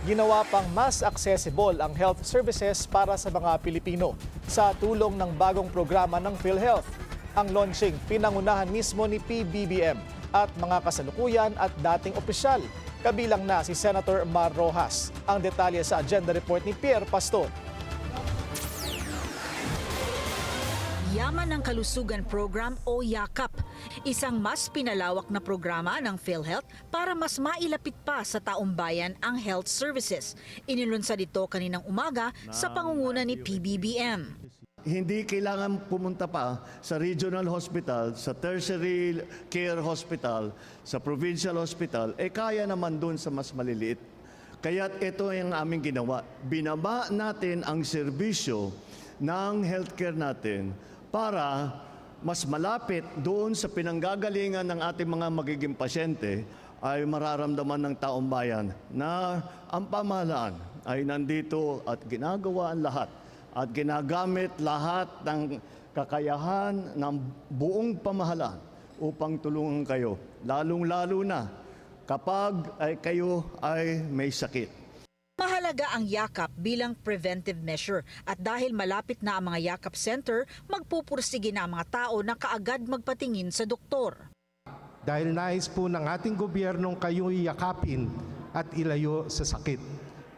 ginawa pang mas accessible ang health services para sa mga Pilipino sa tulong ng bagong programa ng PhilHealth. Ang launching pinangunahan mismo ni PBBM at mga kasalukuyan at dating opisyal. Kabilang na si Senator Mar Rojas. Ang detalye sa agenda report ni Pierre Pastor. Yaman ng Kalusugan Program o YAKAP, isang mas pinalawak na programa ng PhilHealth para mas mailapit pa sa taong bayan ang health services. Inilunsad ito kaninang umaga sa pangunguna ni PBBM. Hindi kailangan pumunta pa sa regional hospital, sa tertiary care hospital, sa provincial hospital, kaya naman doon sa mas maliliit. Kaya ito ang aming ginawa. Binaba natin ang serbisyo ng healthcare natin para mas malapit doon sa pinanggagalingan ng ating mga magiging pasyente ay mararamdaman ng taong bayan na ang pamahalaan ay nandito at ginagawa ang lahat at ginagamit lahat ng kakayahan ng buong pamahalaan upang tulungan kayo, lalong-lalo na kapag kayo ay may sakit. Mahalaga ang YAKAP bilang preventive measure at dahil malapit na ang mga YAKAP Center, magpupursige na ang mga tao na kaagad magpatingin sa doktor. Dahil nais po ng ating gobyernong kayo'y yakapin at ilayo sa sakit.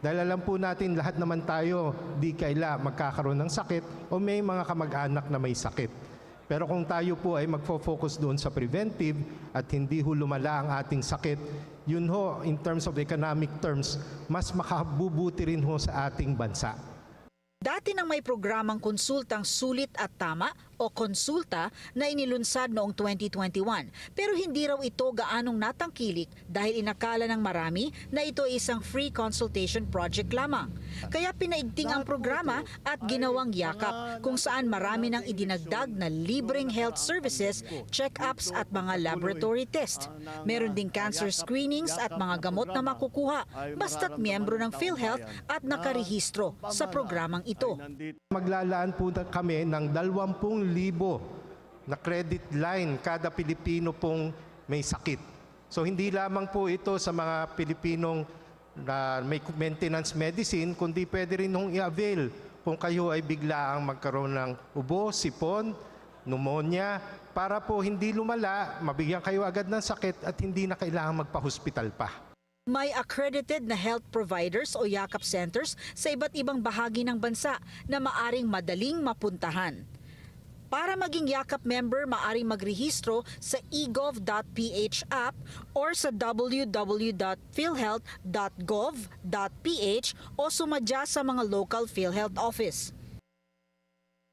Dahil alam po natin lahat naman tayo di kaila magkakaroon ng sakit o may mga kamag-anak na may sakit. Pero kung tayo po ay magfo-focus doon sa preventive at hindi ho lumala ang ating sakit, yun ho, in terms of economic terms, mas makabubuti rin ho sa ating bansa. Dati nang may programang konsultang sulit at tama o konsulta na inilunsad noong 2021. Pero hindi raw ito gaanong natangkilik dahil inakala ng marami na ito ay isang free consultation project lamang. Kaya pinaigting ang programa at ginawang YAKAP kung saan marami nang idinagdag na libreng health services, check-ups at mga laboratory test. Meron ding cancer screenings at mga gamot na makukuha basta't miyembro ng PhilHealth at nakarehistro sa programang ito. Maglalaan po kami ng 20,000 na credit line kada Pilipino pong may sakit. So hindi lamang po ito sa mga Pilipinong na may maintenance medicine, kundi pwede rin nung i-avail kung kayo ay biglaang magkaroon ng ubo, sipon, pneumonia, para po hindi lumala, mabigyan kayo agad ng sakit at hindi na kailangan magpa-hospital pa. May accredited na health providers o YAKAP centers sa iba't ibang bahagi ng bansa na maaring madaling mapuntahan. Para maging YAKAP member, maaring magrehistro sa egov.ph app or sa www.philhealth.gov.ph o sumadya sa mga local PhilHealth office.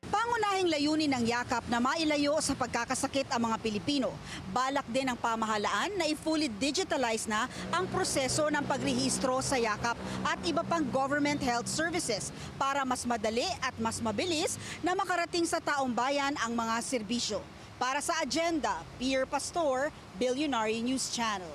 Pangunahing layunin ng YAKAP na mailayo sa pagkakasakit ang mga Pilipino. Balak din ng pamahalaan na i-fully digitalize na ang proseso ng pagrehistro sa YAKAP at iba pang government health services para mas madali at mas mabilis na makarating sa taong bayan ang mga serbisyo. Para sa agenda, Pierre Pastor, Billionaire News Channel.